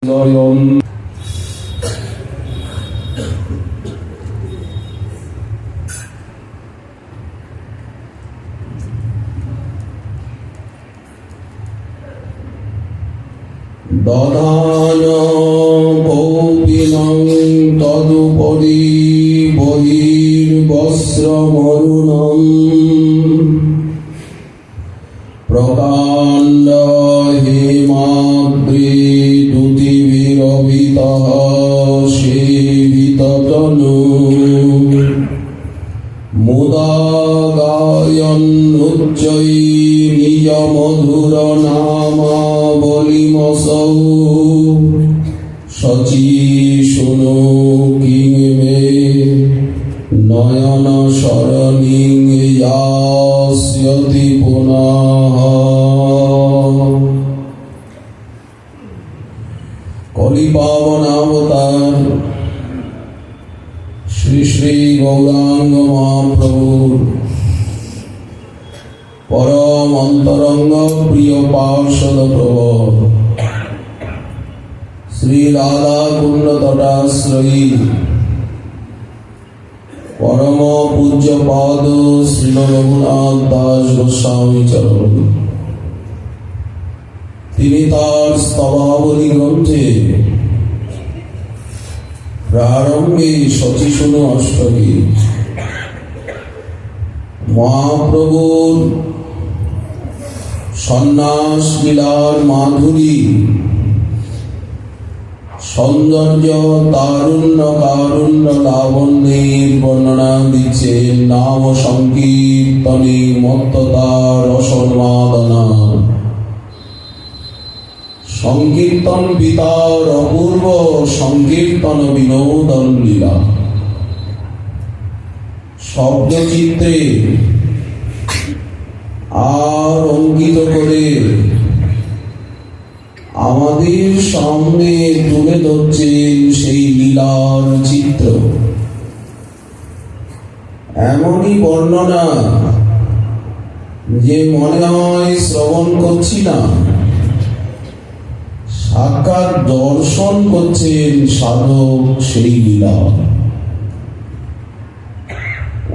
দদান কৌপিনং তদুপরি বহির্বস্ত্রমরুণম প্রকাণ্ড হেমাদ্রিদুতিভিরভিতঃ সেবিততনু মুদা গায়ন্নুচ্চৈ নিজমধুর নামাবলিমসৌ শচী শুনো কিং মে নয়ন শরণিং ইয়াস্যতি পুনঃ। কলিপাবনাবতার শ্রী শ্রী গৌরাঙ্গ মহাপ্রভুর পরম অন্তরঙ্গ প্রিয় পার্ষদ প্রভু শ্রী রাধা কুণ্ড তটাশ্রয়ী পরম পূজ্য পাদ শ্রী রঘুনাথ দাস গোস্বামী চরণ তিনি তার স্তবাবলী গ্রন্থে প্রারম্ভে শচী শুনো অষ্টকী মহাপ্রভুর সন্ন্যাস লীলার মাধুরী সৌন্দর্য তারুণ্য কারুণ্য লাবণ্যের বর্ণনা দিচ্ছে নাম সংকীর্তনে মত্ততা রসোন্মাদনা সংকীর্তন পিতার অপূর্ব সংকীর্তন বিনোদন লীলা শব্দচিত্রে আর অঙ্কিত করে আমাদের সামনে তুলে ধরছেন সেই লীলার চিত্র। এমনই বর্ণনা যে মনে হয় শ্রবণ করছি না, সাক্ষাৎ দর্শন করছেন সাধক সেই লীলা।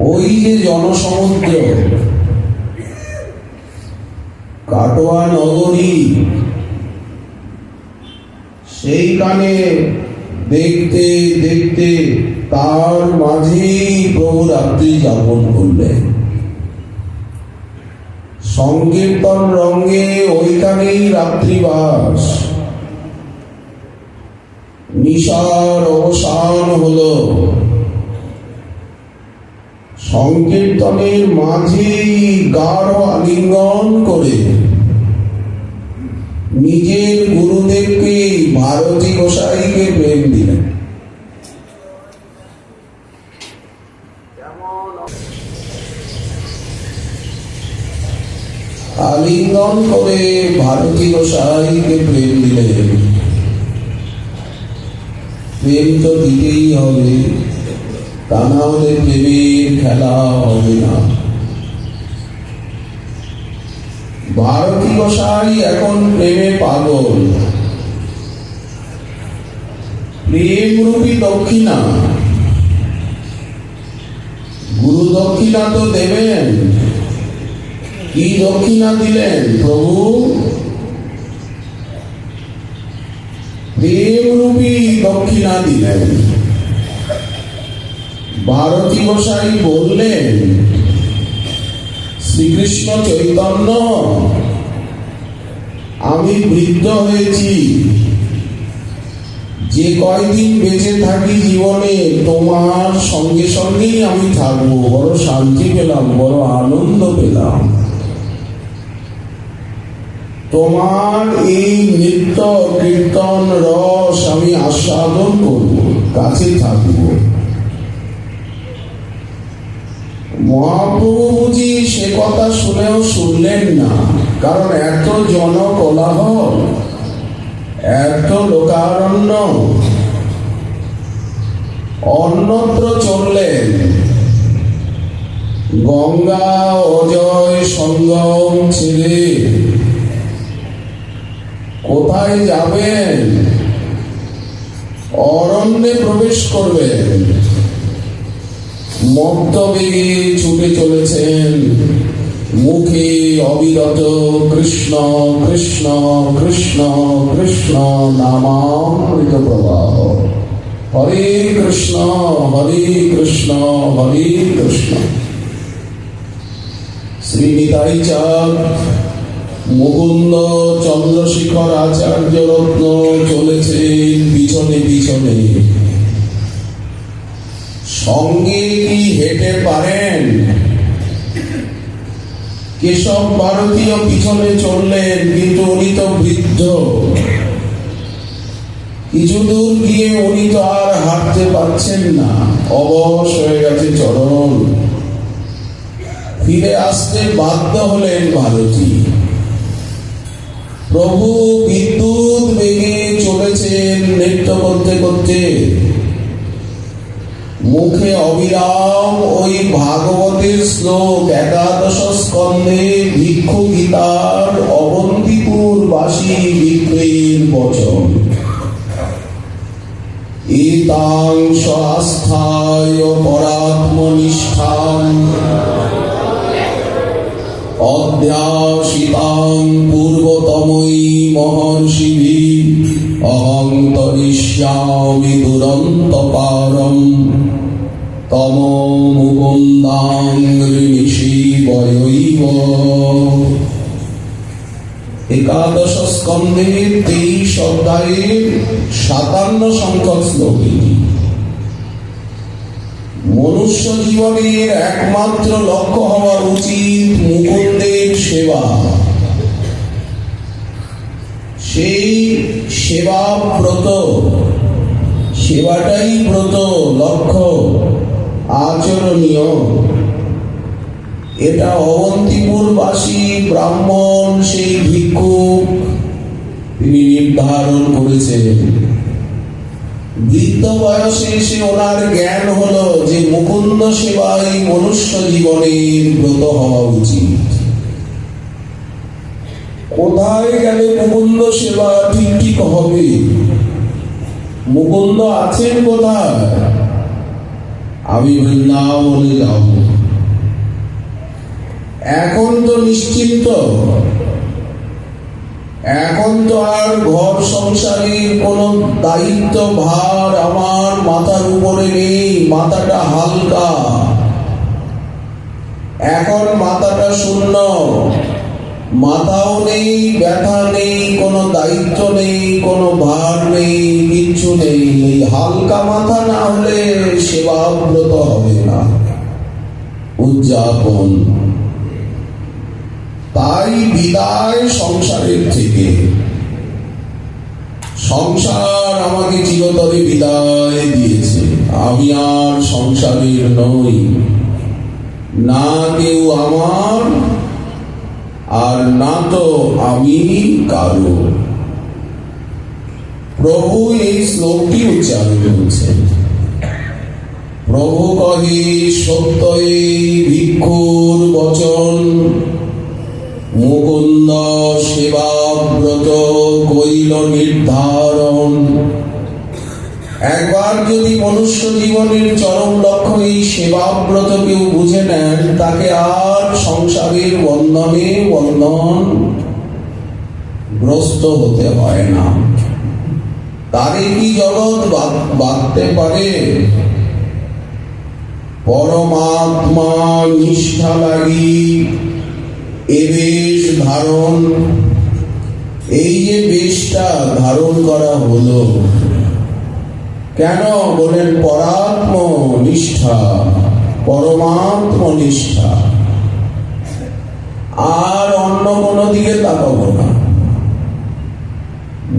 ওই যে জনসমুদ্র, কাটোয়া নগরী, সেইখানে দেখতে দেখতে তার মাঝেই প্রভু রাত্রি যাপন করলেন। সংকীর্তন রঙ্গে ওইখানেই রাত্রিবাস। নিশার অবসান হলো, সংকীর্তনের মাঝেই গাঢ় আলিঙ্গন করে নিজের গুরুদেবকে ভারতী গোসাইকে প্রেম দিলেন। আলিঙ্গন করে ভারতী গোসাইকে প্রেম দিলেন। প্রেম তো দিতেই হবে, তা না হলে প্রেমের খেলা হবে না। ভারতী গোসাই এখন প্রেমে পাগল। প্রেম রূপী দক্ষিণা, গুরু দক্ষিণা তো দেবেন। কি দক্ষিণা দিলেন প্রভু? প্রেম রূপী দক্ষিণা দিলেন। ভারতী গোসাই বললেন, শ্রীকৃষ্ণ চৈতন্য, আমি বৃদ্ধ হয়েছি, যে কয়দিন বেঁচে থাকি জীবনে তোমার সঙ্গে সঙ্গেই আমি থাকবো। বড় শান্তি পেলাম, বড় আনন্দ পেলাম। তোমার এই নৃত্য কীর্তন রস আমি আস্বাদন করব, কাছে থাকবো। মহাপ্রভু বুঝি সে কথা শুনেও শুনলেন না, কারণ এত জনকোলাহল, এত লোকারণ্য। অন্যত্র চললেন। গঙ্গা অজয় সঙ্গম ছেড়ে কোথায় যাবেন? অরণ্যে প্রবেশ করবেন। মত্তবেগে ছুটে চলেছেন, মুখে অবিরত কৃষ্ণ কৃষ্ণ কৃষ্ণ কৃষ্ণ নামামৃত প্রবাহ। হরে কৃষ্ণ হরে কৃষ্ণ হরে কৃষ্ণ। শ্রী নিতাই চাঁদ মুকুন্দ চন্দ্রশেখর আচার্য রত্ন চলেছেন পিছনে পিছনে। সঙ্গে কি হেঁটে পারেন? কেশব ভারতীয় পিছনে চললেন, কিন্তু উনি তো বৃদ্ধ। কিছু দূর গিয়ে উনি তো আর হাঁটতে পারছেন না, অবশ হয়ে গেছে চরণ। ফিরে আসতে বাধ্য হলেন ভারতী। প্রভু বিদ্যুৎ বেগে চলেছেন নৃত্য করতে করতে। মুখে অবিরাম ওই ভাগবতের শ্লোক, একাদশ স্কন্ধে ভিক্ষু গীতার অবন্তিপুর বাসী বিক্রয়ের বচন। এতাং স্বাস্থায় পরাত্মনিষ্ঠাং অধ্যাসিতাং পূর্বতমৈ মহর্ষিভিঃ অহং তরিষ্যামি দুরন্তপারম তম মুকুন্দাং ঋষিবয়ৈব। একাদশ স্কন্ধের 23 অধ্যায়ের 57 সংখ্যক শ্লোক। মনুষ্য জীবনের একমাত্র লক্ষ্য হওয়া উচিত মুকুন্দের সেবা। সেই সেবা ব্রত, সেবাটাই ব্রত, লক্ষ্য, আচরণীয়। এটা অবন্তিপুরবাসী ব্রাহ্মণ সেই ভিক্ষুক তিনি নির্ধারণ করেছেন। বৃদ্ধ বয়সে এসে ওনার জ্ঞান হলো যে মুকুন্দ সেবাই মনুষ্য জীবনের ব্রত হওয়া উচিত। কোথায় গেলে মুকুন্দ সেবা ঠিক ঠিক হবে? মুকুন্দ আছেন কোথায়? আমি বৃন্দাবনে যাব। এখন তো নিশ্চিন্ত, এখন তো আর ঘর সংসারের কোন দায়িত্ব ভার আমার মাথার উপরে নেই। মাথাটা হালকা, এখন মাথাটা শূন্য। মাথাও নেই, ব্যথা নেই, কোনো দায়িত্ব নেই, কোনো ভার নেই, কিচ্ছু নেই। এই হালকা মাথা না হলে সেবাব্রত হবে না, উদযাপন। তাই বিদায় সংসারের থেকে। সংসার আমাকে চিরতরে বিদায় দিয়েছে। আমি আর সংসারের নই, না কেউ আমার, আর না তো আমি কারো। প্রভু এই শ্লোকটি উচ্চারণ করছেন। প্রভু কহে সত্য এই ভিক্ষুর বচন, মুকুন্দ সেবাব্রত কইল নির্ধারণ। একবার যদি মনুষ্য জীবনের চরম লক্ষ্য এই সেবাব্রত কেউ বুঝে নেন, তাকে আর সংসারের বন্ধনে বন্ধন গ্রস্ত হতে হয় না। তারে কি জগৎ বাঁধতে পারে? পরমাত্মা নিষ্ঠা লাগি এ বেশ ধারণ। এই যে বেশটা ধারণ করা হলো কেন? বলেন পরাত্ম নিষ্ঠা, পরমাত্ম নিষ্ঠা। আর অন্য কোনো দিকে তাকাবো না।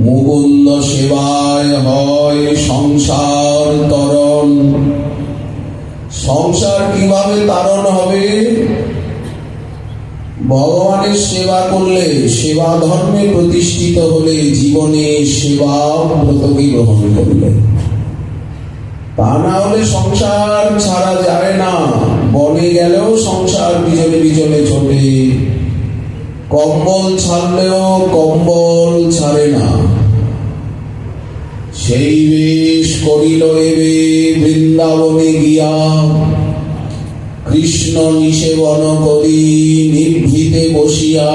মুকুন্দ সেবায় হয় সংসার তরণ। সংসার কিভাবে তারণ হবে? ভগবানের সেবা করলে, সেবা ধর্মে প্রতিষ্ঠিত হলে, জীবনে সেবা ব্রতকে গ্রহণ করলে। তা না হলে সংসার ছাড়া যায় না। বনে গেলেও সংসার পিছনে পিছনে ছোটে, কম্বল ছাড়লেও কম্বল ছাড়ে না। সেই বেশ করিল এবে বৃন্দাবনে গিয়া, কৃষ্ণ নিষেবন করি নিভৃতে বসিয়া।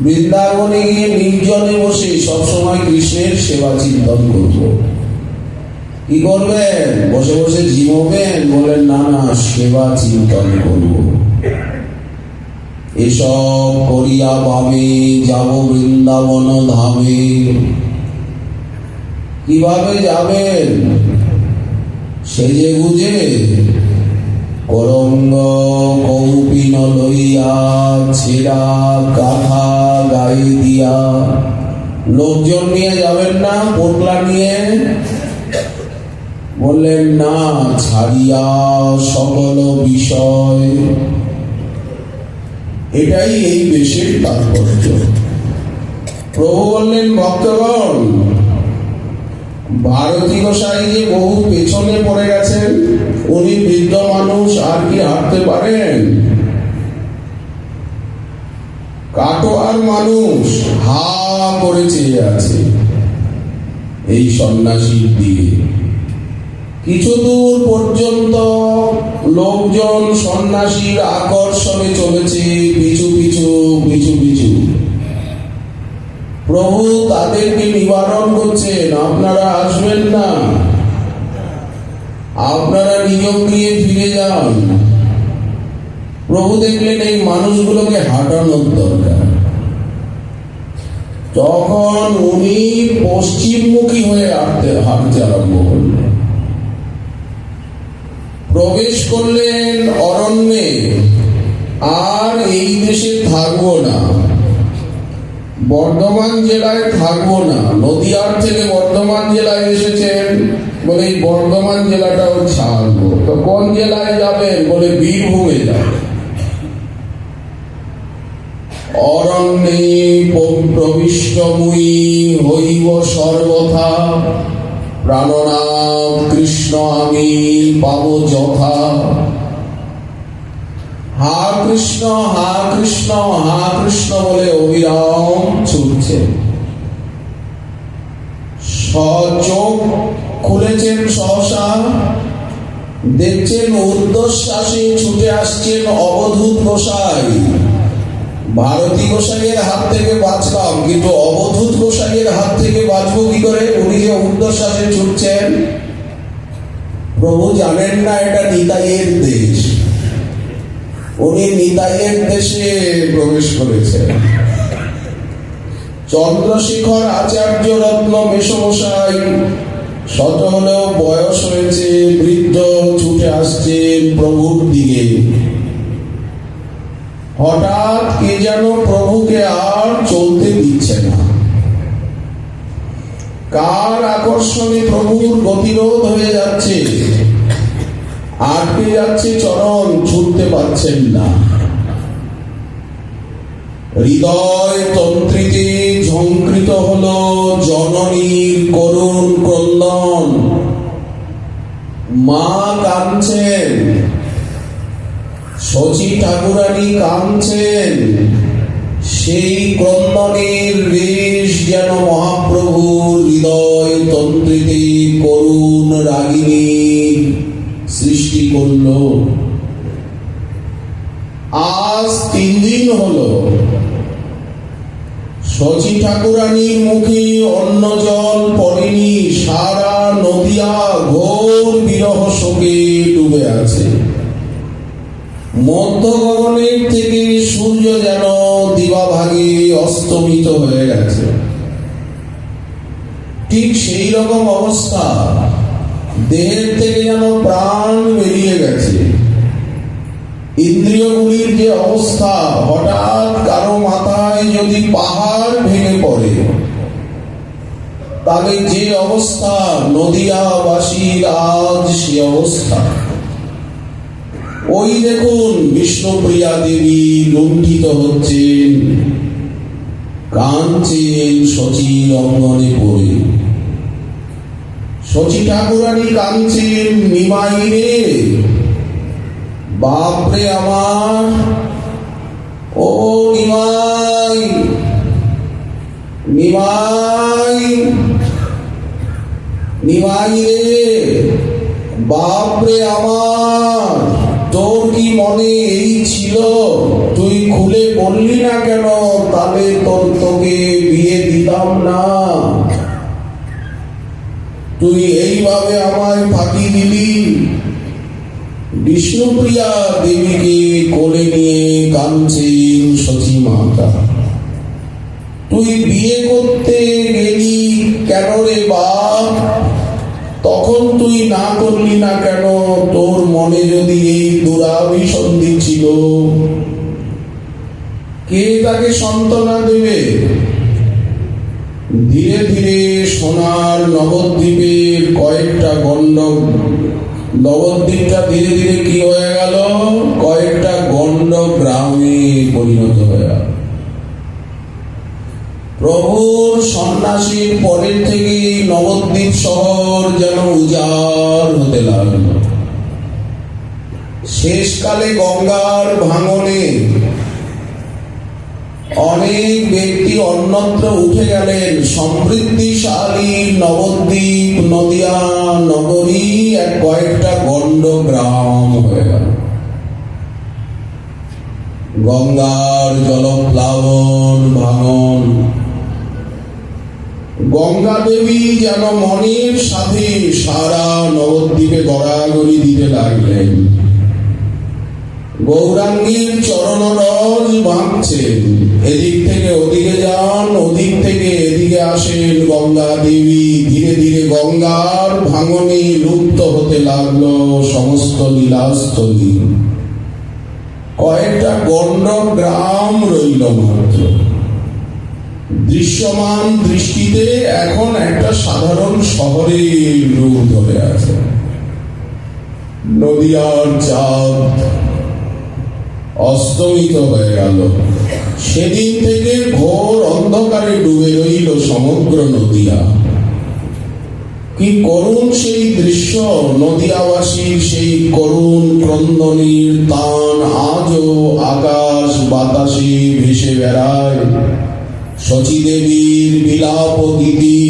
বৃন্দাবনে গিয়ে নির্জনে বসে সবসময় কৃষ্ণের সেবা চিন্তন করব। কি করবেন? বসে বসে জীববেন? বলেন না না, সেবা চিন্তন করব। এসব করিয়া পাবে যাব বৃন্দাবন ধামে। কিভাবে যাবেন? সেজে গুজে করঙ্গ কৌপিন লইয়া, ছেঁড়া কাঁথা গায়ে দিয়া। লোকজন নিয়ে যাবেন না, পোটলা নিয়ে? বললেন না, ছাড়িয়া সকল বিষয়। এটাই এই বেশের তাৎপর্য। প্রভু বললেন, ভক্তগণ, ভারতী গোসাই যে বহু পেছনে পড়ে গেছেন, উনি বৃদ্ধ মানুষ, আর কি হাঁটতে পারেন? কাটোয়ার মানুষ হা করে চেয়ে আছে এই সন্ন্যাসীর দিকে। কিছু দূর পর্যন্ত লোকজন সন্ন্যাসীর আকর্ষণে চলেছে, পিছু পিছু পিছু পিছু। প্রভু তাদেরকে নিবারণ করছেন, আপনারা আসবেন না, আপনারা নিজ গৃহে ফিরে যান। প্রভু দেখলেন এই মানুষগুলোকে হাঁটানোর দরকার। তখন উনি পশ্চিমমুখী হয়ে হাঁটতে আরম্ভ করলেন। প্রবেশ করলেন অরণ্যে। আর এই দেশে থাকবো না, বর্ধমান জেলায় থাকবো না। নদিয়ার থেকে বর্ধমান জেলায় এসেছেন, বলে এই বর্ধমান জেলাটাও ছাড়বো। তো কোন জেলায় যাবেন? বলে বীরভূমে যাবেন। অরণ্যে প্রবিষ্ট মুই হইব সর্বথা, প্রাণনাম কৃষ্ণ আমি পাব যথা। হা কৃষ্ণ হা কৃষ্ণ হা কৃষ্ণ বলে অবিরাম ছুটছে। চোখ খুলেছেন সহসা, দেখছেন ঊর্ধ্বশ্বাসে ছুটে আসছেন অবধূত গোসাই। ভারতী গোসাইয়ের হাত থেকে বাঁচলাম, কিন্তু অবধূত গোসাইয়ের হাত থেকে বাঁচবো কি করে? উনি যে ঊর্ধ্বশ্বাসে ছুটছেন। প্রভু জানেন না এটা নিতাইয়ের দেশ। উনি নিতাইয়ের দেশে প্রবেশ করেছেন। চন্দ্রশেখর আচার্য রত্ন মেসমশাই, শত হলেও বয়স হয়েছে, বৃদ্ধ, ছুটে আসছেন প্রভুর দিকে। হঠাৎ কে যেন প্রভুকে আর চলতে দিচ্ছে না। কার আকর্ষণে প্রভুর গতিরোধ হয়ে যাচ্ছে, আটকে যাচ্ছে চরণ, ছুটতে পারছেন না। হৃদয় তন্ত্রীতে ঝঙ্কৃত হলো জননীর করুণ ক্রন্দন। মা কাঁদছেন, শচী ঠাকুরানী কাঁদছেন। সেই ক্রন্দনের রেশ যেন মহাপ্রভুর হৃদয় তন্ত্রীতে করুণ রাগিনী সৃষ্টি করল। আজ 3 দিন হলো শচী ঠাকুরানীর মুখে অন্ন জল পড়েনি। সারা নদিয়া ঘোর বিরহ শোকে ডুবে আছে। মধ্য গগনের থেকে সূর্য যেন দিবাভাগে অস্তমিত হয়ে গেছে। ঠিক সেই রকম অবস্থা, দেহের থেকে যেন প্রাণ বেরিয়ে গেছে। ইন্দ্রিয়গুলির যে অবস্থা, হঠাৎ কারো মাথায় যদি পাহাড় ভেঙে পড়ে, তাহলে যে অবস্থা, নদিয়াবাসীর আজ সে অবস্থা। ওই দেখুন বিষ্ণুপ্রিয়া দেবী লুণ্ঠিত হচ্ছেন, কাঁদছেন শচীর অঙ্গনে পড়ে। শচী ঠাকুরানী কাঁদছেন, নিমাই রে, বাপরে আমার, ও নিমাই, নিমাই। নিমাই রে, বাপরে আমার, তোর কি মনে এই ছিল? তুই খুলে বললি না কেন? তাহলে তোকে বিয়ে দিতাম না। তুই এইভাবে আমায় ফাঁকি দিলি। বিষ্ণুপ্রিয়া দেবীকে কোলে নিয়ে কাঁদছেন সতী মাতা। তুই বিয়ে করতে গেলি কেন রে বাপ? তখন তুই না করলি না কেন? তোর মনে যদি এই দুরাভিসন্ধি ছিল, কে তাকে সান্ত্বনা দেবে? ধীরে ধীরে সোনার নবদ্বীপের কয়েকটা গণ্ডক, নবদ্বীপটা ধীরে ধীরে কি হয়ে গেল? কয়েকটা গণ্ডক গ্রামে পরিণত হয়ে গেল। প্রভুর সন্ন্যাসীর পরের থেকে নবদ্বীপ শহর যেন উজাড় হতে লাগল। শেষকালে গঙ্গার ভাঙনে অনেক ব্যক্তি অন্যত্র উঠে গেলেন। সমৃদ্ধিশালী নবদ্বীপ নদিয়া নগরী এক কয়েকটা গণ্ড গ্রাম হয়ে গেল। গঙ্গার জলপ্লাবন ভাঙন, গঙ্গা দেবী যেন মনের সাথে সারা নবদ্বীপে গড়াগড়ি দিতে লাগলেন। গৌরাঙ্গীর চরণরজ ভাঙছেন, এদিক থেকে ওদিকে যান, ওদিক থেকে এদিকে আসেন গঙ্গা দেবী। ধীরে ধীরে গঙ্গার ভাঙনে লুপ্ত হতে লাগলো সমস্ত লীলাস্থলী। কয়েকটা গণ্ডক গ্রাম রইল মাত্র। দৃশ্যমান দৃষ্টিতে এখন একটা সাধারণ শহরের রূপ ধরে আছে। নদিয়ার চাঁদ অস্তমিত হয়ে গেল। সেদিন থেকে ঘোর অন্ধকারে ডুবে রইল সমগ্র নদিয়া। কি করুণ সেই দৃশ্য! নদিয়াবাসীর সেই করুণ ক্রন্দনের তান আজও আকাশ বাতাসে ভেসে বেড়ায়। শচী দেবীর বিলাপ গীতি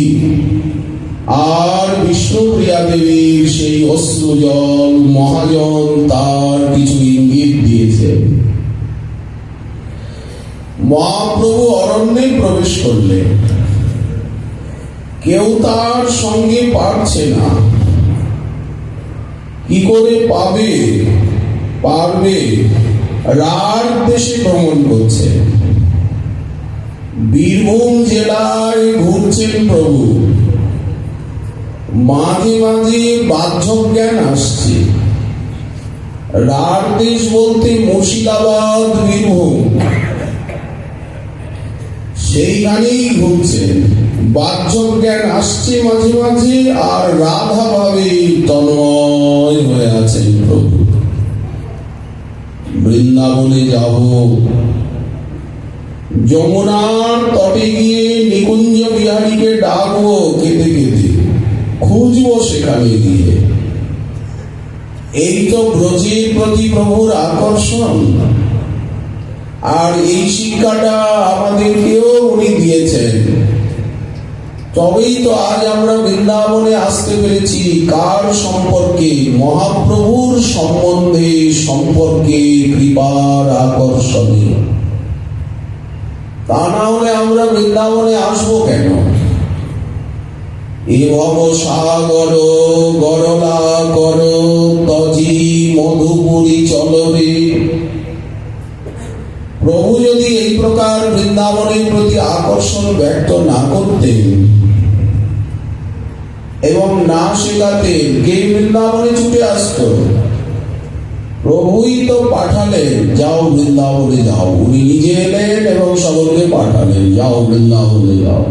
আর বিষ্ণুপ্রিয়া দেবীর সেই অশ্রুজল মহাজন তার কিছু ইঙ্গিত দিয়েছে। মহাপ্রভু অরণ্যে প্রবেশ করলেন। কেউ তার সঙ্গে পারছে না। কি করে পারবে? রার দেশে ভ্রমণ করছে। বীরভূম জেলায় ঘুরছেন প্রভু। মাঝে মাঝে বাহ্য জ্ঞান আসছে। রার দেশ বলতে মুর্শিদাবাদ, বীরভূম, সেইখানেই ঘুরছেন। বাহ্য জ্ঞান আসছে মাঝে মাঝে, আর রাধা ভাবে তন্ময় হয়ে আছেন প্রভু। বৃন্দাবনে যাব, যমুনার তটে গিয়ে নিকুঞ্জ বিহারীকে ডাকবো, কেঁদে কেঁদে খুঁজবো সেখানে গিয়ে। এই তো ব্রজের প্রতি প্রভুর আকর্ষণ। আর এই শিক্ষাটা আমাদেরকেও উনি দিয়েছেন। তবেই তো আজ আমরা বৃন্দাবনে আসতে পেরেছি। কার সম্পর্কে? মহাপ্রভুর সম্পর্কে কৃপার আকর্ষণে। তা না হলে আমরা বৃন্দাবনে আসবো কেন? এ ভব সাগর গরলা কর তজি মধুপুরী চলবে। প্রভু যদি এই প্রকার বৃন্দাবনের প্রতি আকর্ষণ ব্যক্ত না করতেন এবং না শেখাতেন, কে বৃন্দাবনে ছুটে আসত? প্রভুই তো পাঠালেন, যাও বৃন্দাবনে যাও। উনি নিজে এলেন এবং সকলকে পাঠালেন, যাও বৃন্দাবনে যাও।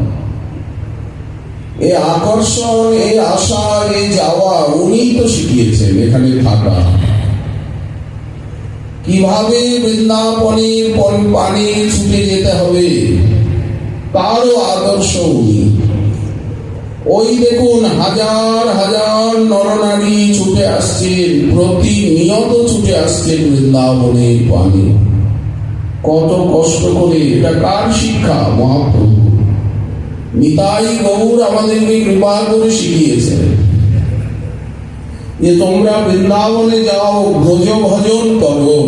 এই আকর্ষণ, এই আশা, এই যাওয়া উনি তো শিখিয়েছেন। এখানে থাকা, কিভাবে বৃন্দাবনের পানে ছুটে যেতে হবে তারও আদর্শ উনি। ওই দেখুন, হাজার হাজার নরনারী ছুটে আসছেন, প্রতিনিয়ত ছুটে আসছেন বৃন্দাবনের পানে। কত কষ্ট করে! এটা কার শিক্ষা? মহাপ্রভু। নিতাই গৌর আমাদেরকে কৃপা করে শিখিয়েছেন। যে তোমরা বৃন্দাবনে যাও, ব্রজ ভজন করো,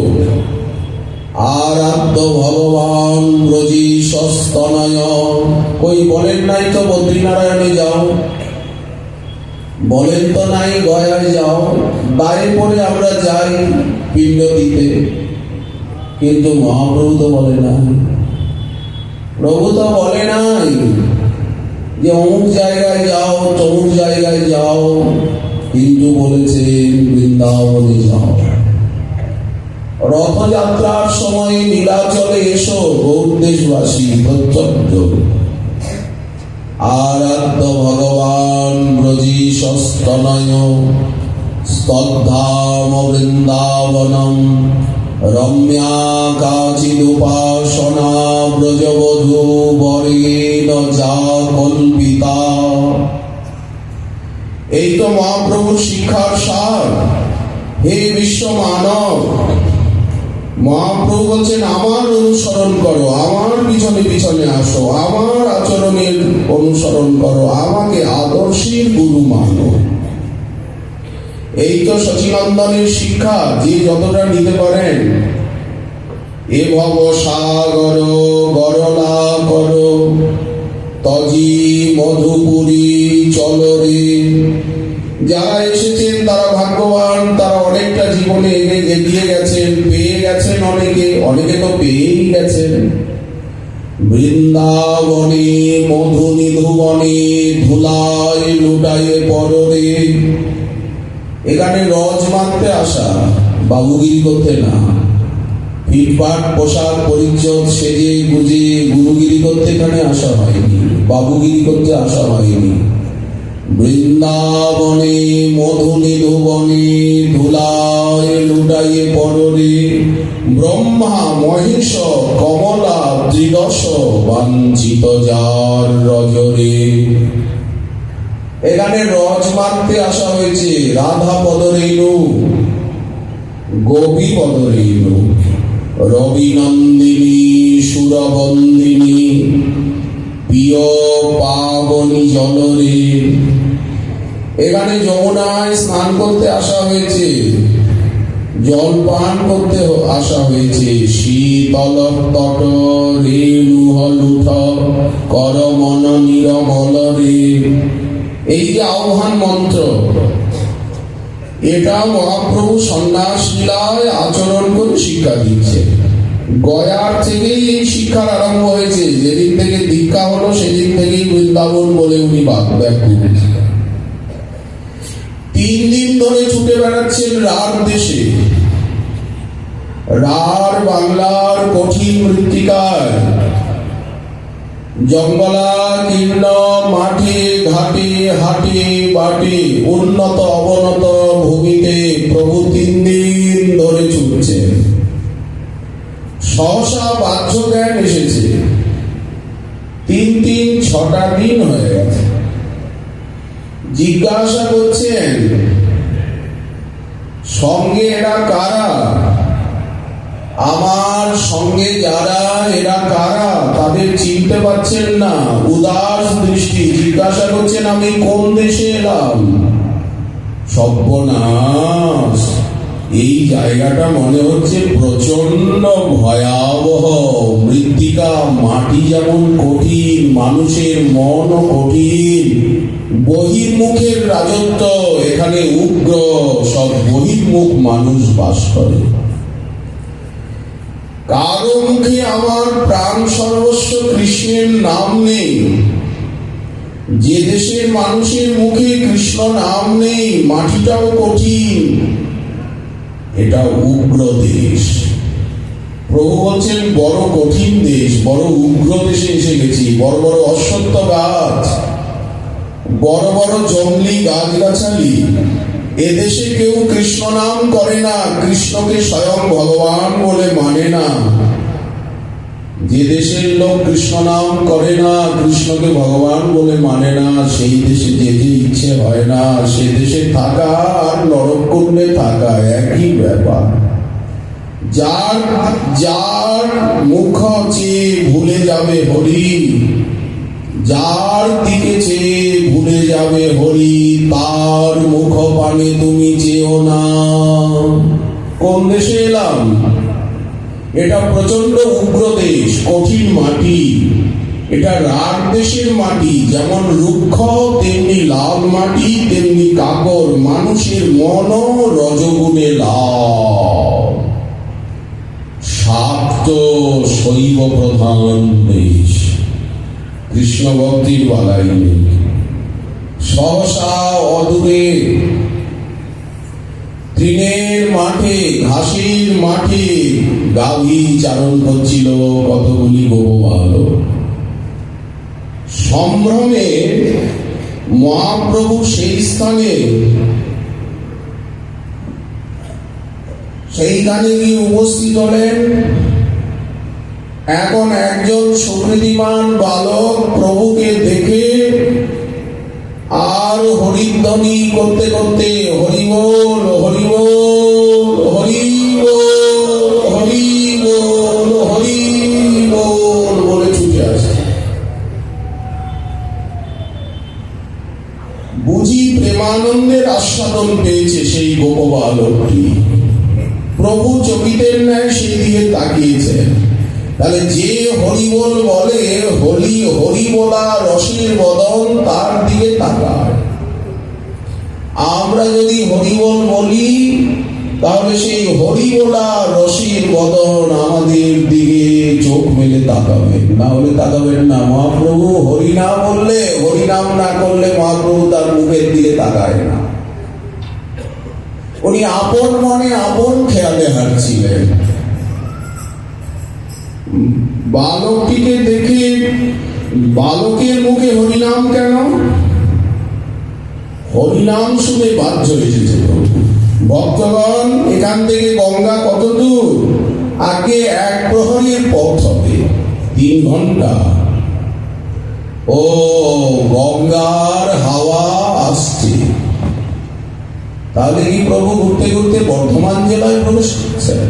আরাধ্য ভগবান ব্রজী সস্তনয়। কই বলেন নাই তো বদ্রীনারায়ণে যাও, বলেন তো নাই গয়ায় যাও। গায়ে পড়ে আমরা যাই পিণ্ড দিতে, কিন্তু মহাপ্রভু তো বলে নাই। প্রভু তো বলে নাই যে অমুক জায়গায় যাও, তমুক জায়গায় যাও, কিন্তু বলেছেন বৃন্দাবনে যাও। রথযাত্রার সময় নীলাচলে এসো গৌরদেশবাসী প্রত্যক্ষ। আরাধ্য ভগবান ব্রজী সস্তনয় স্তদ্ধাম বৃন্দাবনম রম্যা কাচিদুপাসনা ব্রজবধূ বরেণ যা কল্পিতা। এই তো মহাপ্রভুর শিক্ষার সার। হে বিশ্ব মানব, মহাপ্রভু বলছেন আমার অনুসরণ করো, আমার পিছনে পিছনে আসো, আমার আচরণের অনুসরণ করো, আমাকে আদর্শের গুরু মানো। এই তো সচিনন্দনের শিক্ষা। যে যতটা নিতে পারেন, এ ভব সাগর গরলা করো তজি মধুপুরী চলরে। যারা এসেছেন তারা ভাগ্যবান, তারা অনেকটা জীবনে এগিয়ে গেছেন, পেয়ে গেছেন, অনেকে তো পেয়েই গেছেন। বৃন্দাবনে মধু নিধুবনে ধুলায় লুটায়ে পররে। এখানে রজ মানতে আসা, বাবুগিরি করতে না। ফিটফাট পোশাক পরিচ্ছদ সেজে গুজে গুরুগিরি করতে এখানে আসা হয়নি, বাবুগিরি করতে আসা হয়নি। বৃন্দাবনে মধু নিধুবনে ধুলায় লুটাইয়ে পররে। ব্রহ্মা মহেশ কমলা ত্রিদশ বাঞ্ছিত যার রজরে। এখানে রজ মানতে আসা হয়েছে। রাধা পদরেণু, গোপী পদরেণু, রবি নন্দিনী সুরবন্দিনী প্রিয় পাবনী জলরে। এখানে যমুনায় স্নান করতে আসা হয়েছে, জল পান করতে আসা হয়েছে। শীতল তট রেণু হলুঠ করমন নিরমল রে। এই যে আহ্বান মন্ত্র, এটা মহাপ্রভু সন্ন্যাস লীলায় আচরণ করে শিক্ষা দিচ্ছে। গয়ার থেকেই এই শিক্ষার আরম্ভ হয়েছে। যেদিন থেকে দীক্ষা হলো সেদিন থেকেই বৃন্দাবন বলে উনি ব্যাকুল। 3 দিন ধরে ছুটে বেড়াচ্ছেন রার দেশে। রার বাংলার কঠিন মৃত্তিকায়, জঙ্গলা কীর্ণ মাঠে ঘাটে হাটে বাটে উন্নত অবনত ভূমিতে প্রভু 3 দিন ধরে ছুটছেন। সহসা বাহ্য জ্ঞান এসেছে। 3 6টা দিন হয়ে গেছে। জিজ্ঞাসা করছেন সঙ্গে এরা কারা, আমার সঙ্গে যারা এরা কারা, তাদের চিনতে পারছেন না। উদাস দৃষ্টি জিজ্ঞাসা করছেন আমি কোন দেশে এলাম। সর্বনাশ, এই জায়গাটা মনে হচ্ছে প্রচন্ড ভয়াবহ। মৃত্তিকা, মাটি যেমন কঠিন, মানুষের মনও কঠিন। বহির্মুখের রাজত্ব এখানে উগ্র, সব বহির্মুখ মানুষ বাস করে। কারো মুখে আমার প্রাণ সর্বস্ব কৃষ্ণের নাম নেই। যে দেশের মানুষের মুখে কৃষ্ণ নাম নেই, মাটিটাও কঠিন, এটা উগ্র দেশ। প্রভু বলছেন বড় কঠিন দেশ, বড় উগ্র দেশে এসে গেছি। বড় বড় অশ্বত্থ গাছ, বড় বড় জঙ্গলি গাছগাছালি। এদেশে কেউ কৃষ্ণ নাম করে না, কৃষ্ণকে স্বয়ং ভগবান বলে মানে না। যে দেশের লোক কৃষ্ণ নাম করে না, কৃষ্ণকে ভগবান বলে মানে না, সেই দেশে যে ইচ্ছে হয় না সে দেশে থাকা আর নরককুণ্ডে থাকা একই ব্যাপার। যার মুখ চেয়ে ভুলে যাবে হরি, যার দিকে চেয়ে ভুলে যাবে হরি, তার মুখ পানে তুমি চেয়ে যেও না। কোন দেশে এলাম? এটা প্রচন্ড উগ্র দেশ, কঠিন মাটি। এটা রাগ দেশের মাটি, যেমন রুক্ষ তেমনি লাল মাটি, তেমনি কাকর। মানুষের মনও রজগুণে লাল। শাক্ত শৈব প্রধান দেশ, কৃষ্ণ ভক্তির বালাই নেই। সহসা অদূরে তৃণের মাঠে, ঘাসের মাঠে গাভী চারণ করছিল কতগুলি গোপাল। সম্ভ্রমে মহাপ্রভু সেইখানে গিয়ে উপস্থিত হলেন। এখন একজন সুকৃতিমান বালক প্রভুকে দেখে আর হরিধ্বনি করতে করতে হরি বল হরি বল হরি বল হরি বল হরি বল বলে ছুটে আসে। বুঝি প্রেমানন্দের আস্বাদন পেয়েছে সেই গোপবালকটি। প্রভু চকিতের ন্যায় সেই দিকে তাকিয়েছেন। তাহলে যে হরিবোল বলে, হরি হরি বলা রসের বদন, তার দিকে তাকায়। আমরা যদি হরিবোল বলি, তাহলে সেই হরি বলা রসের বদন আমাদের দিকে চোখ মেলে তাকাবেন, না হলে তাকাবেন না। মহাপ্রভু হরি না বললে, হরিনাম না করলে মহাপ্রভু তার মুখের দিকে তাকায় না। উনি আপন মনে আপন খেয়ালে হাঁটছিলেন। বালকটিকে দেখে, বালকের মুখে হরিনাম কেন? হরিনাম শুনে বাধ্য এসেছে প্রভু। ভক্তগণ, এখান থেকে গঙ্গা কত দূর? আগে 1 প্রহরের পথ হবে, 3 ঘন্টা। ও গঙ্গার হাওয়া আসছে। তাহলে কি প্রভু ঘুরতে ঘুরতে বর্ধমান জেলায় প্রবেশ করছেন?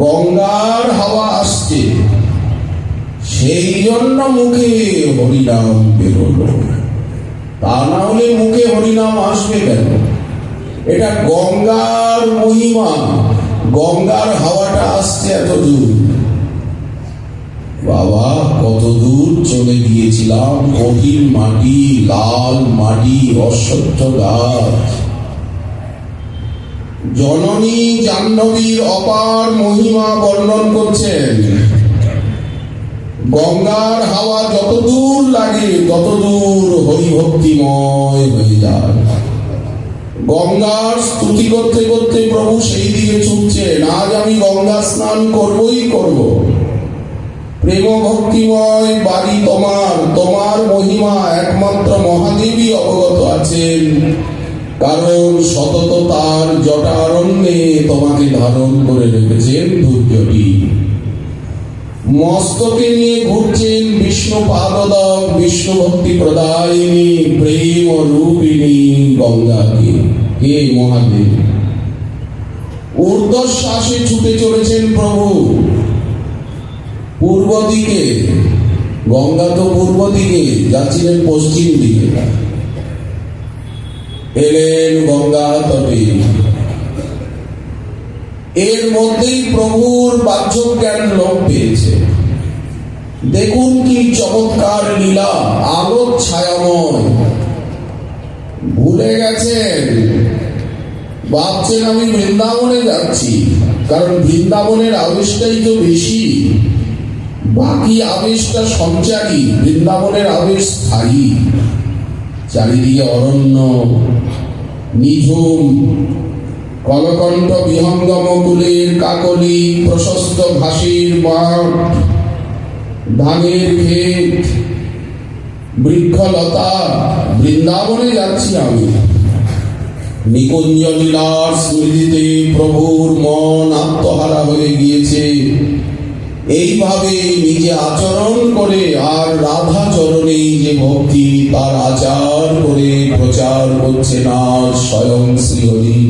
গঙ্গার হাওয়া আসছে, সেই জন্য মুখে হরিনাম বেরোলো। তা না হলে মুখে হরিনাম আসবে কেন? এটা গঙ্গার মহিমা। গঙ্গার হাওয়াটা আসছে এত দূর। বাবা, কত দূর চলে গিয়েছিলাম। কঠিন মাটি, লাল মাটি, অশ্বত্থ গাছ। জননী জাহ্নবীর অপার মহিমা বর্ণন করছেন। গঙ্গার হাওয়া যত দূর লাগে তত দূর হরিভক্তিময় হয়ে যায়। গঙ্গার স্তুতি করতে করতে প্রভু সেই দিকে ছুটছেন। আজ আমি গঙ্গা স্নান করবই করব। প্রেম ভক্তিময় বাড়ি তোমার, তোমার মহিমা একমাত্র মহাদেবী অবগত আছেন। কারণ সতত তার জটারণ্যে তোমাকে ধারণ করে রেখেছেন ধৈর্যটি। মস্তকে নিয়ে ঘুরছেন বিষ্ণু পাদদক, বিষ্ণু ভক্তি প্রদায়িনী প্রেম রূপিণী গঙ্গাকে। কে? মহাদেব। ঊর্ধ্বশ্বাসে ছুটে চলেছেন প্রভু পূর্ব দিকে। গঙ্গা তো পূর্ব দিকে, যাচ্ছিলেন পশ্চিম দিকে। এলেন গঙ্গা তটে। এর মধ্যেই প্রভুর বাহ্য জ্ঞান লোপ পেয়েছে। দেখুন কি চমৎকার লীলা, আলোক ছায়াময়। ভুলে গেছেন, ভাবছেন আমি বৃন্দাবনে যাচ্ছি, কারণ বৃন্দাবনের আবেশটাই তো বেশি। বাকি আবেশটা সঞ্চারী, বৃন্দাবনের আবেশ স্থায়ী। চারিদিকে অরণ্য, নিঝুম, কলকণ্ঠ বিহঙ্গম কুলের কাকলি, প্রশস্ত ঘাসের মাঠ, ধানের ক্ষেত, বৃক্ষলতা। বৃন্দাবনে যাচ্ছি আমি। নিকুঞ্জ লীলার স্মৃতিতে প্রভুর মন আত্মহারা হয়ে গিয়েছে। এইভাবে নিজে আচরণ করে আর রাধা চরণে যে ভক্তি, তার আচার করে প্রচার করছে না স্বয়ং শ্রীহরি।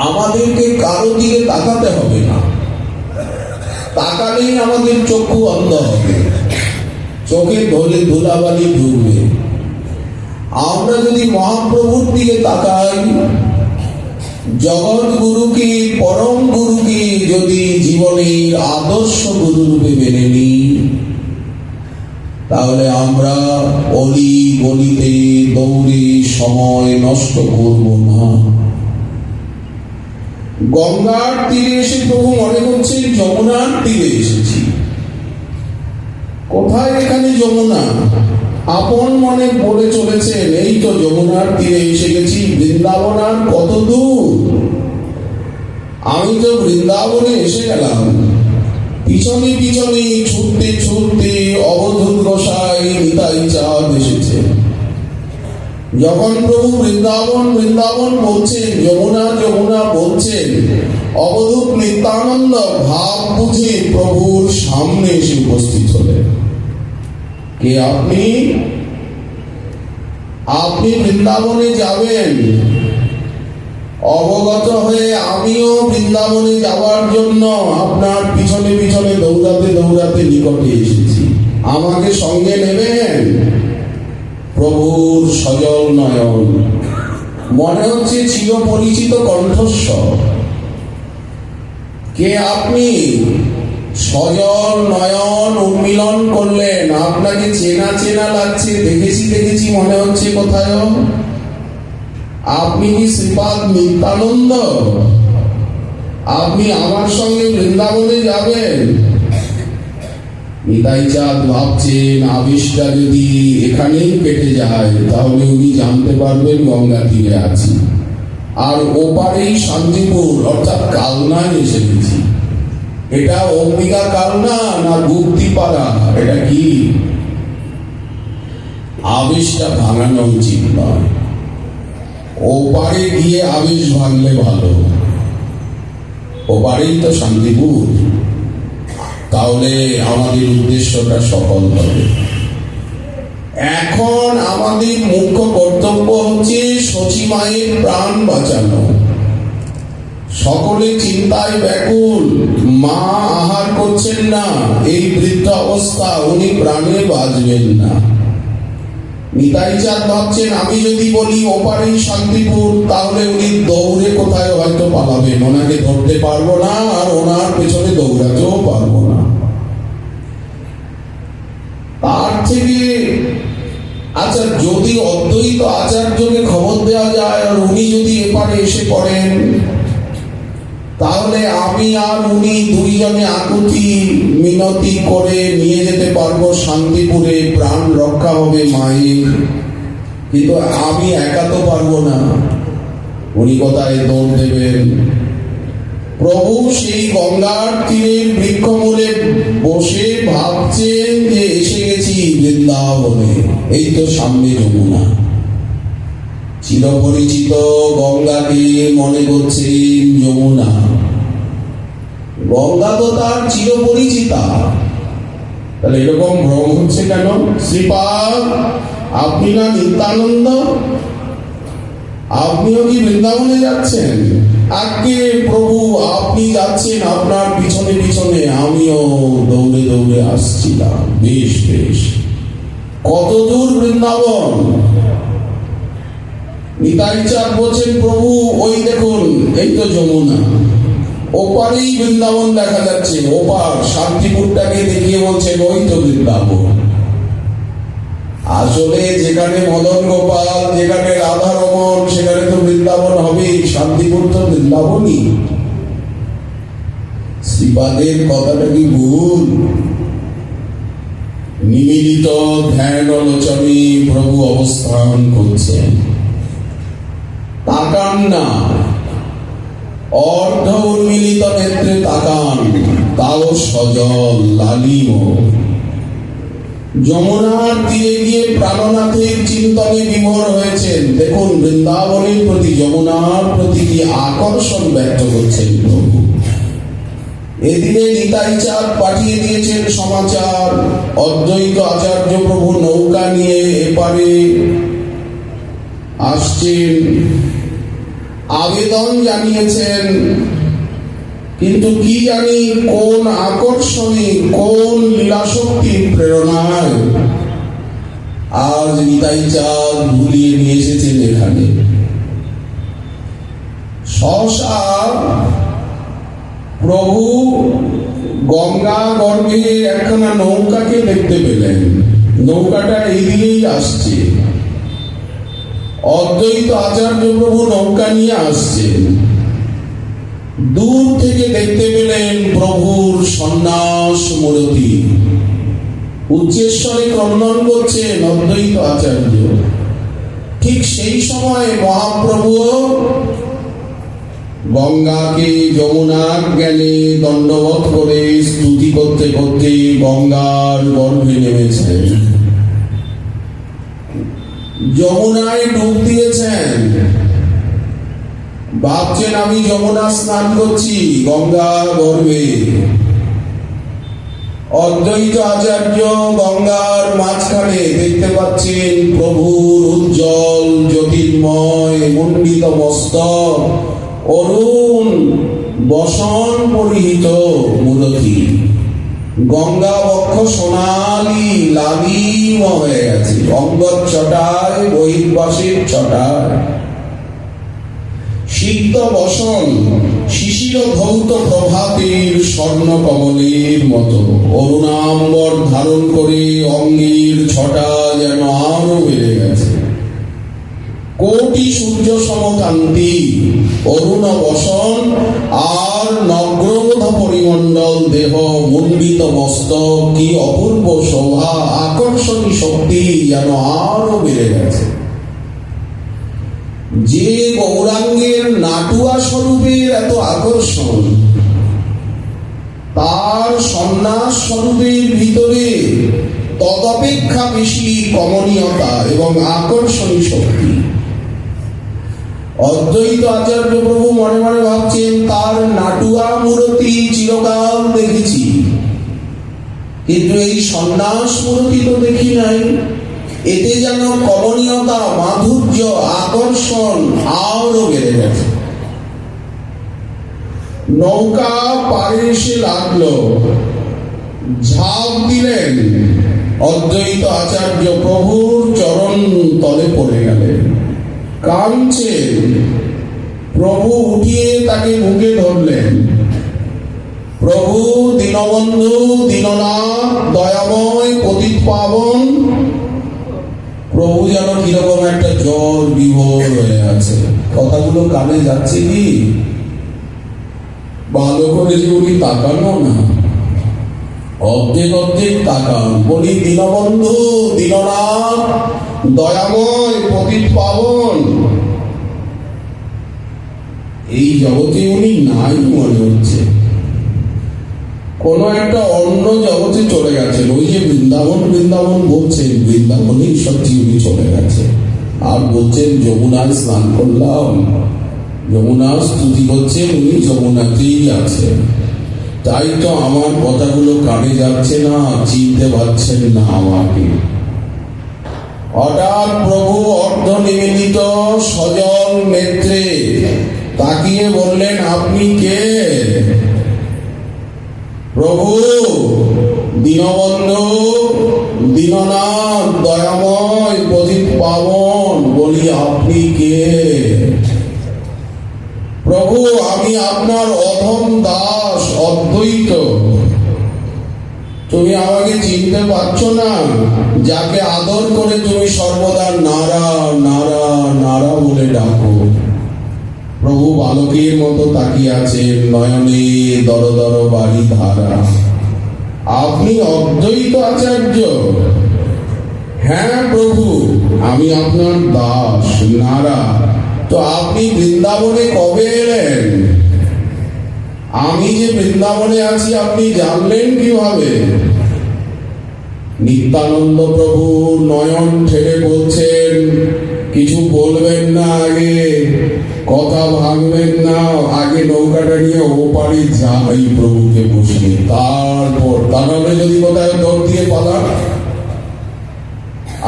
আমাদেরকে কারো দিকে তাকাতে হবে না, তাকালেই আমাদের চক্ষু অন্ধ হবে, চোখে ধরে ধুলাবালি ঢুকবে। আমরা যদি মহাপ্রভুর দিকে তাকাই, জগৎ গুরুকে, পরম গুরুকে যদি জীবনের আদর্শ গুরু রূপে মেনে নিই, তাহলে আমরা অলি গলিতে দৌড়ে সময় নষ্ট করব না। গঙ্গার তীরে এসে প্রভু মনে করছেন যমুনার তীরে এসেছি। কোথায় এখানে যমুনা? আপন মনে বলে চলেছেন, এই তো যমুনার তীরে এসে গেছি। বৃন্দাবন আর কত দূর? আমি তো বৃন্দাবনে এসে গেলাম। পিছনে পিছনে ছুটতে ছুটতে অবধূত গোসাই নিতাই চাঁদ এসেছে। যখন প্রভু বৃন্দাবন বৃন্দাবন বলছেন, যমুনা যমুনা বলছেন, অবধূত নিত্যানন্দ ভাব বুঝে প্রভুর সামনে এসে উপস্থিত হলেন। কে আপনি? আপনি বৃন্দাবনে যাবেন। অবগত হয়ে আমিও বৃন্দাবনে যাওয়ার জন্য আপনার পিছনে পিছনে দৌড়াতে দৌড়াতে নিকটে এসেছি। আমাকে সঙ্গে নেবেন? প্রভুর সজল নয়ন, মনে হচ্ছে চিরপরিচিত কণ্ঠস্বর। কে আপনি? সজল নয়ন উন্মিলন করলেন। আপনাকে চেনা চেনা লাগছে, দেখেছি দেখেছি মনে হচ্ছে কোথায়। আপনি কি শ্রীপাদ নিত্যানন্দ? আপনি আমার সঙ্গে বৃন্দাবনে যাবেন? নিতাই চাঁদ ভাবছেন, আবিষ্টা যদি এখানেই কেটে যায় তাহলে উনি জানতে পারবেন গঙ্গা তীরে আছি, আর ওপারেই শান্তিপুর অর্থাৎ কালনায় এসে গেছি। এটা অম্বিকা কালনা না গুপ্তিপাড়া? এটা কি? আবেশটা ভাঙানো উচিত নয়। ওপারে গিয়ে আবেশ ভাঙলে ভালো। ওপারেই তো শান্তিপুর। তাহলে আমাদের উদ্দেশ্যটা সফল হবে। এখন আমাদের মুখ্য কর্তব্য হচ্ছে সচিমায়ের প্রাণ বাঁচানো। সকলে চিন্তায় ব্যাকুল। মা আহার করছেন না, এই বৃদ্ধ অবস্থা, উনি প্রাণে বাঁচবেন না। নিতাই চাঁদ ভাবছেন, আমি যদি বলি ওপারেই শান্তিপুর, তাহলে উনি দৌড়ে কোথায় হয়তো পালাবেন, ওনাকে ধরতে পারবো না, আর ওনার পেছনে দৌড়াতেও পারবো না। তার থেকে আচ্ছা, যদি অদ্বৈত আচার্যকে খবর দেওয়া যায় আর উনি যদি এপারে এসে পড়েন, তাহলে আমি আর উনি দুইজনে আকুতি মিনতি করে নিয়ে যেতে পারবো শান্তিপুরে, প্রাণ রক্ষা হবে মায়ের। কিন্তু আমি একা তো পারবো না। উনি কোথায় দৌড় দেবেন? প্রভু সেই গঙ্গার তীরের বৃক্ষমূলে বসে ভাবছেন যে এসে গেছি বৃন্দাবনে, এই তো সামনে যমুনা। চিরপরিচিত গঙ্গাকে মনে করছেন যমুনা। গঙ্গা তো তার চিরপরিচিতা। তাহলে এরকম ভ্রম হচ্ছে কেন? শ্রীপাদ, আপনি না নিত্যানন্দ? আপনিও কি বৃন্দাবনে যাচ্ছেন? আগে প্রভু, আপনি যাচ্ছেন আপনার পিছনে পিছনে, আমিও দৌড়ে দৌড়ে আসছিলাম। বেশ বেশ, কত দূর বৃন্দাবন? নিতাই চাঁদ বলছেন, প্রভু ওই দেখুন, এই তো যমুনা, ওপারেই বৃন্দাবন দেখা যাচ্ছে। ওপার শান্তিপুরটাকে দেখিয়ে বলছেন, ওই তো বৃন্দাবন। আসলে যেখানে মদন গোপাল, যেখানে রাধা রমন, সেখানে তো বৃন্দাবন হবে, শান্তিপুর তো বৃন্দাবনই। শ্রীপাদের কথাটা কি ভুল? নিমিলিত ধ্যান লোচনে প্রভু অবস্থান করছেন। তাকান না, অর্ধ উন্মিলিত নেত্রে তাকান, তাও সজল লালিম। যমুনার তীরে গিয়ে প্রাণনাথের চিন্তনে বিভোর হয়েছেন। দেখুন বৃন্দাবনের প্রতি, যমুনার প্রতি কি আকর্ষণ ব্যক্ত করছেন প্রভু। এদিকে নিতাই চাঁদ পাঠিয়ে দিয়েছেন সমাচার, অদ্বৈত আচার্য প্রভু নৌকা নিয়ে এপারে আসছেন, আবেদন জানিয়েছেন। কিন্তু কি জানি কোন আকর্ষণে, কোন লীলাশক্তির প্রেরণায় আজ নিতাই চাঁদ ভুলিয়ে নিয়ে এসেছেন এখানে। সহসা প্রভু গঙ্গা গর্ভে একখানা নৌকাকে দেখতে পেলেন। নৌকাটা এইদিকেই আসছে। অদ্বৈত আচার্য প্রভু নৌকা নিয়ে আসছেন। দূর থেকে দেখতে পেলেন প্রভুর সন্ন্যাস মূরতি। উচ্চেশ্বরে ক্রন্দন করছেন অদ্বৈত আচার্য। ঠিক সেই সময় মহাপ্রভু গঙ্গাকে যমুনার জ্ঞানে দণ্ডবত করে স্তুতি করতে করতে গঙ্গার গর্ভে নেমেছেন। যমুনায় ডুব দিয়েছেন। ভাবছেন আমি যমুনা স্নান করছি গঙ্গা গর্ভে। অদ্বৈত আচার্য গঙ্গার মাঝখানে দেখতে পাচ্ছেন প্রভুর উজ্জ্বল জ্যোতির্ময় মণ্ডিত মস্তক, অরুণ বসন পরিহিত মূরতি। গঙ্গা বক্ষ সোনালি লালিম হয়ে গেছে, অঙ্গদ ছটায় বহির্বাসের ছটায়। সিদ্ধ বসন শিশির ধৌত প্রভাতের স্বর্ণ কমলের মতো অরুণাম্বর ধারণ করে অঙ্গের ছটা যেন আরো বেড়ে গেছে। কোটি সূর্য সমকান্তি অরুণ বসন আর নগ্রবোধ পরিমণ্ডল দেহ মণ্ডিত মস্তক, কি অপূর্ব শোভা, আকর্ষণী শক্তি যেন আরো বেড়ে গেছে। যে গৌরাঙ্গের নাটুয়া স্বরূপের এত আকর্ষণ, তার সন্ন্যাস স্বরূপের ভিতরে তদপেক্ষা বেশি কমনীয়তা এবং আকর্ষণী শক্তি। অদ্বৈত আচার্য প্রভু মনে মনে ভাবছেন তার নাটুয়া মূরতি চিরকাল দেখেছি, কিন্তু এই সন্ন্যাস মূরতি তো দেখি নাই। এতে যেন কমনীয়তা, মাধুর্য, আকর্ষণ আরো বেড়ে গেছে। নৌকা পাড়ে এসে লাগলো, ঝাঁপ দিলেন। অদ্বৈত আচার্য প্রভুর চরণ তলে পড়ে গেলেন, কাঁদছেন। প্রভু উঠিয়ে তাকে বুকে ধরলেন। প্রভু দীনবন্ধু, দীননাথ, দয়াময়, পতিত পাবন। প্রভু যেন কিরকম একটা জ্বর বিভোর হয়ে আছে। কথাগুলো কানে যাচ্ছে কি? ভালো করে যে উনি তাকানো না, অর্ধেক অর্ধেক তাকান। বলি দীনবন্ধু, দীননাথ, দয়াময়, পতিত পাবন। এই জগতে উনি নাই মনে হচ্ছে, কোন একটা অন্য জগতে চলে গেছেন। ওই যে বৃন্দাবন বৃন্দাবন বলছেন, বৃন্দাবনেই সত্যি উনি চলে গেছে। আর বলছেন যমুনায় স্নান করলাম, যমুনার স্তুতি করছেন, উনি যমুনাতেই আছেন। তাই তো আমার কথাগুলো কানে যাচ্ছে না, চিনতে পারছেন না আমাকে। হঠাৎ প্রভু অর্ধ নিমিলিত সজল নেত্রে তাকিয়ে বললেন, আপনি কে? প্রভু দীনবন্ধু, দীননাথ, দয়াময়, পতিত পাবন। বলি আপনি কে? প্রভু আমি আপনার অধম দাস অদ্বৈত। তুমি আমাকে চিনতে পারছো না? যাকে আদর করে তুমি সর্বদা নারা নারা নারা বলে ডাকো। প্রভু বালকের মতো তাকিয়ে আছেন, নয়নে দর দর বাড়ি ধারা। আপনি অদ্বৈত আচার্য? হ্যাঁ প্রভু, আমি আপনার দাস নারা। তো আপনি বৃন্দাবনে কবে এলেন? আমি যে বৃন্দাবনে আছি আপনি জানলেন কিভাবে? নিত্যানন্দ প্রভু নয়ন ঠেলে বলছেন, কিছু বলবেন না, আগে কথা ভাঙবেন না, আগে নৌকাটা নিয়ে ওপারে যাই প্রভুকে বসিয়ে, তারপর। তা নাহলে যদি কোথায় দৌড় দিয়ে পালান।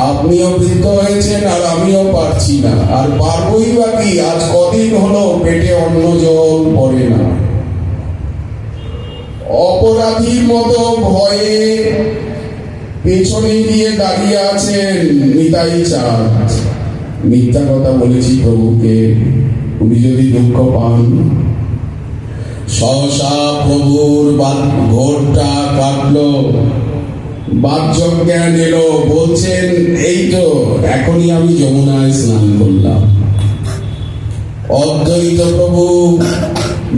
আপনিও বৃদ্ধ হয়েছেন আর আমিও পারছি না, আর পারবই বা কি? আজ কদিন হলো পেটে অন্ন জল পড়ে না। অপরাধীর মতো ভয়ে পেছনে গিয়ে দাঁড়িয়ে আছেন নিতাই চাঁদ। মিথ্যা কথা বলেছি প্রভুকে, উনি যদি দুঃখ পান। সহসা প্রভুর ঘোরটা কাটলো, বাহ্যজ্ঞান এলো, বলছেন এই তো এখনই আমি যমুনায় স্নান করলাম। অদ্বৈত প্রভু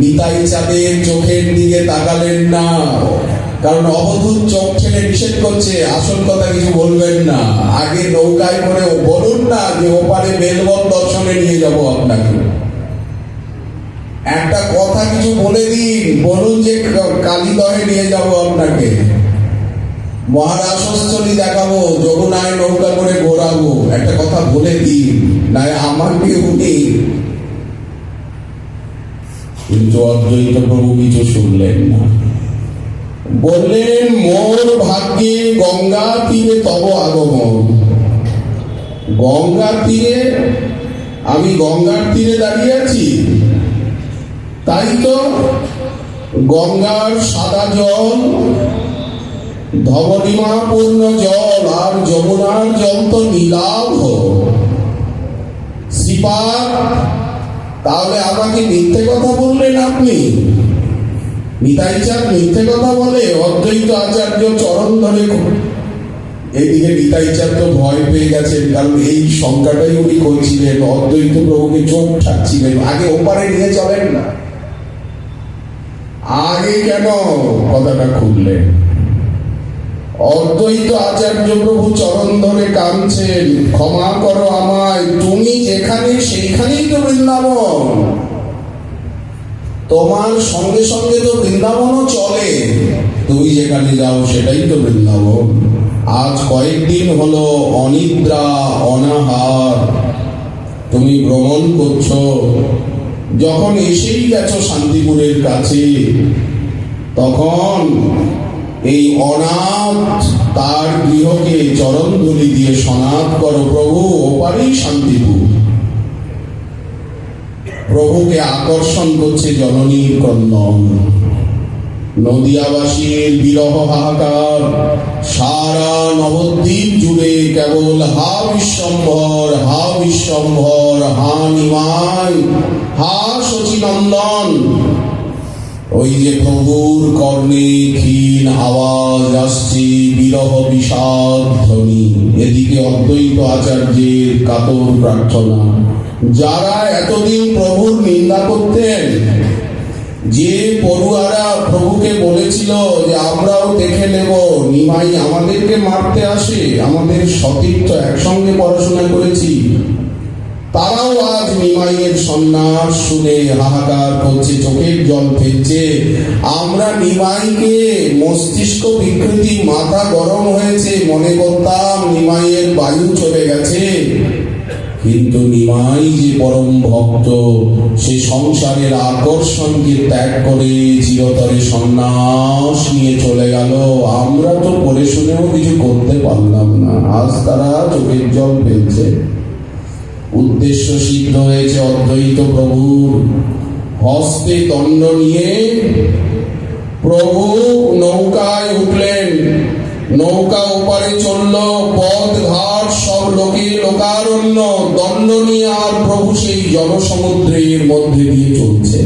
নিতাই চাঁদের চোখের দিকে তাকালেন না, কারণ অবধূত চোখ ছেড়ে নিষেধ করছে, আসল কথা কিছু বলবেন না, আগে নৌকায় করে বলুন না যে ওপারে বেলবন দর্শনে নিয়ে যাব আপনাকে। একটা কথা কিছু বলে দিন, বলুন যে কালীদহে নিয়ে যাব আপনাকে, মহারাষ্ট্রস্থলী দেখাবো, যমুনায় নৌকা করে ঘোরাবো, একটা কথা বলে দিন, না আমাকে উনি। কিন্তু অদ্বৈত প্রভু কিছু শুনলেন না, বললেন মোর ভাগ্যে গঙ্গা তীরে তব আগমন। গঙ্গার তীরে? আমি গঙ্গার তীরে দাঁড়িয়ে আছি, তাই তো গঙ্গার সাদা জল, ধবনিমাপূর্ণ জল, আর যমুনার জল তো নীলাভ শ্রীপাদ। তাহলে আমাকে মিথ্যে কথা বললেন আপনি? নিতাই চাঁদ মিথ্যে কথা বলে? অদ্বৈত আচার্য চরণ ধরে। এদিকে নিতাই চাঁদ তো ভয় পেয়ে গেছেন, কারণ এই সংখ্যাটাই উনি করছিলেন, অদ্বৈত প্রভুকে চোখ ঠাকছিলেন। আগে ওপারে নিয়ে চলেন না, আগে কেন কথাটা খুললেন? অদ্বৈত আচার্য প্রভু চরণ ধরে কাঁদছেন, ক্ষমা করো আমায়, তুমি যেখানে সেইখানেই তো বৃন্দাবন, তোমার সঙ্গে সঙ্গে তো বৃন্দাবনও চলে, তুমি যেখানে যাও সেটাই তো বৃন্দাবন। আজ কয়েকদিন হলো অনিদ্রা অনাহার তুমি ভ্রমণ করছো, যখন এসেই গেছো শান্তিপুরের কাছে, তখন এই অনাথ তার গৃহকে চরণধূলি দিয়ে সনাত করো, প্রভু ওপারেই শান্তিপুর। প্রভুকে আকর্ষণ করছে জননীর ক্রন্দন, নদিয়াবাসীর বিরহ হাহাকার, সারা নবদ্বীপ জুড়ে কেবল হা বিশ্বম্ভর, হা বিশ্বম্ভর, হা নিমাই, হা শচীনন্দন। ওই যে প্রভুর কর্ণে ক্ষীণ আওয়াজ আসছে, বিরহ বিষাদ ধ্বনি। এদিকে অদ্বৈত আচার্যের কাতর প্রার্থনা। যারা এতদিন প্রভুর নিন্দা করতেন, যে পড়ুয়ারা প্রভুকে বলেছিল যে আমরাও দেখে নেব, নিমাই আমাদেরকে মারতে আসে, আমাদের সতীর্থ একসঙ্গে পড়াশোনা করেছি, তারাও আজ নিমাইয়ের সন্ন্যাস শুনে হাহাকার করছে, চোখের জল ফেলছে। আমরা নিমাইকে মস্তিষ্ক বিকৃতি, মাথা গরম হয়েছে, মনে করতাম নিমাইয়ের বায়ু চলে গেছে, কিন্তু নিমাই যে পরম ভক্ত, সে সংসারের আকর্ষণকে ত্যাগ করে চিরতরে সন্ন্যাস নিয়ে চলে গেল। আমরা তো পড়ে শুনেও কিছু করতে পারলাম না, আজ তারা চোখের জল ফেলছে। উদ্দেশ্য সিদ্ধ হয়েছে অদ্বৈত প্রভুর। হস্তে দণ্ড নিয়ে প্রভু নৌকায় উঠলেন, নৌকা ওপারে চলল, পথ ঘাট সব লোকে লোকারণ্য, দণ্ড নিয়ে আর প্রভু সেই জনসমুদ্রের মধ্যে দিয়ে চলছে।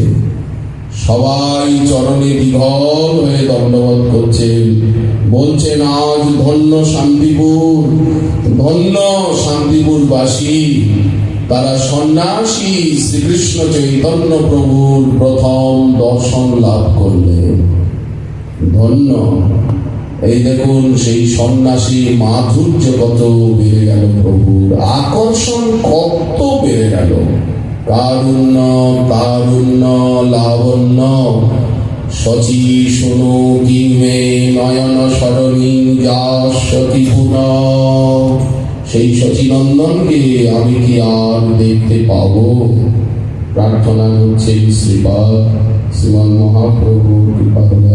সবাই চরণে বিঘল হয়ে দণ্ডবোধ করছেন, বলছেন আজ ধন্য শান্তিপুর, ধন্য শান্তিপুরবাসী। তারা সন্ন্যাসী শ্রীকৃষ্ণ চৈতন্য প্রভুর প্রথম দর্শন লাভ করলেন, ধন্য। এই দেখুন সেই সন্ন্যাসী মাধুর্য কত বেড়ে গেল, প্রভুর আকর্ষণ কত বেড়ে গেল। কারুণ্য তারুণ্য লাবণ্য শচী শুনো কিমে নয়ন সরণী যাসতি পুনঃ। সেই শচীনন্দনকে আমি কি আর দেখতে পাবো? প্রার্থনা হচ্ছে শ্রীপাদ শ্রীমান মহাপ্রভু কৃপা হলে